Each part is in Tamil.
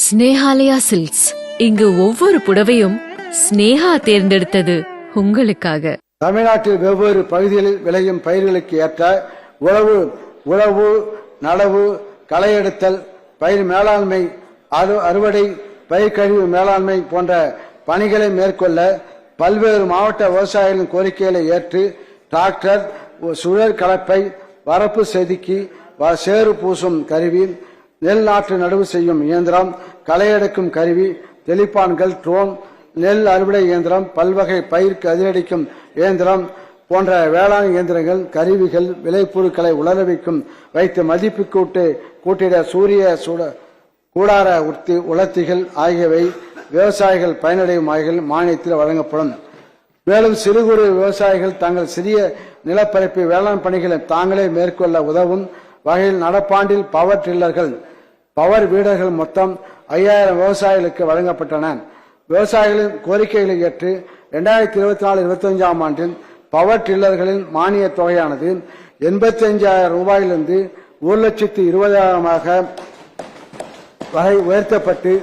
ஸ்னேஹாலயா சில்க்ஸ். இங்கு ஒவ்வொரு புடவையும் ஸ்னேஹா தேர்ந்தெடுத்தது உங்களுக்காக. தமிழ்நாட்டில் வெவ்வேறு பகுதிகளில் விளையும் பயிர்களுக்கு ஏற்ற உழவு, நடவு, களை எடுத்தல், பயிர் மேலாண்மை, அறுவடை, பயிர் கழிவு மேலாண்மை போன்ற பணிகளை மேற்கொள்ள பல்வேறு மாவட்ட விவசாயிகளின் கோரிக்கைகளை ஏற்று டிராக்டர், சுழற் கலப்பை, வரப்பு செதுக்கி சேறு பூசும் கருவி, நெல் நாற்று நடவு செய்யும் இயந்திரம், களை எடுக்கும் கருவி, தெளிப்பான்கள், ட்ரோன், நெல் அறுவடை இயந்திரம், பல்வகை பயிர் கதிரடிக்கும் இயந்திரம் போன்ற வேளாண் இயந்திரங்கள், கருவிகள், விளைபொருட்களை உலர வைத்து மதிப்பு கூட்டிட சூரிய கூடார உலர்த்திகள் ஆகியவை விவசாயிகள் பயனடையும் வகையில் மானியத்தில் வழங்கப்படும். மேலும் சிறு குறு விவசாயிகள் தங்கள் சிறிய நிலப்பரப்பை வேளாண் பணிகளை தாங்களே மேற்கொள்ள உதவும் வகையில் நடப்பாண்டில் பவர் டில்லர்கள், பவர் வீடர்கள் மொத்தம் 5000 விவசாயிகளுக்கு வழங்கப்பட்டன. விவசாயிகளின் கோரிக்கைகளை ஏற்று 2024-25 ஆண்டில் பவர் டில்லர்களின் மானிய தொகையானது 85,000 ரூபாயிலிருந்து 1,20,000 வரை உயர்த்தப்பட்டு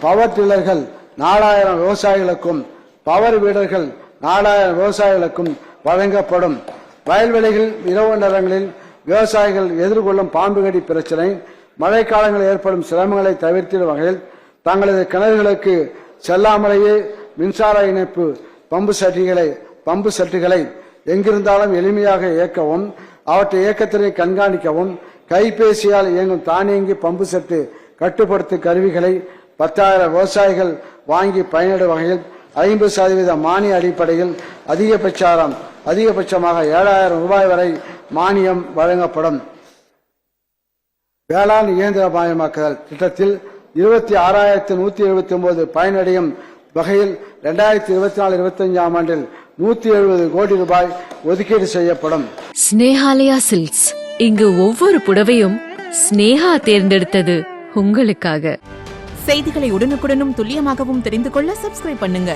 பவர் டில்லர்கள் 4000 விவசாயிகளுக்கும் பவர் வீடர்கள் 4000 விவசாயிகளுக்கும் வழங்கப்படும். வயல்வெளிகள், இரவு நேரங்களில் விவசாயிகள் எதிர்கொள்ளும் பாம்புகடி பிரச்சனை, மழைக்காலங்களில் ஏற்படும் சிரமங்களை தவிர்த்திடும் வகையில் தங்களது கிணறுகளுக்கு செல்லாமலேயே மின்சார இணைப்பு பம்பு செட்டுகளை எங்கிருந்தாலும் எளிமையாக இயக்கவும், அவற்றை இயக்கத்தினை கண்காணிக்கவும் கைபேசியால் இயங்கும் தானியங்கி பம்பு செட்டு கட்டுப்படுத்தும் கருவிகளை 10,000 விவசாயிகள் வாங்கி பயனிடும் வகையில் 50% மானிய அடிப்படையில் அதிகபட்சமாக 7,000 ரூபாய் வரை மானியம் வழங்கப்படும். வேளாண் இயந்திரமயமாக்குதல் திட்டத்தில் 26,179 பயனடையும் வகையில் 2024-25 ஆண்டில் 170 கோடி ரூபாய் ஒதுக்கீடு செய்யப்படும். ஸ்னேஹாலயா சில்க்ஸ். இங்கு ஒவ்வொரு புடவையும் ஸ்னேஹா தேர்ந்தெடுத்தது உங்களுக்காக. செய்திகளை உடனுக்குடனும் துல்லியமாகவும் தெரிந்து கொள்ள சப்ஸ்கிரைப் பண்ணுங்க.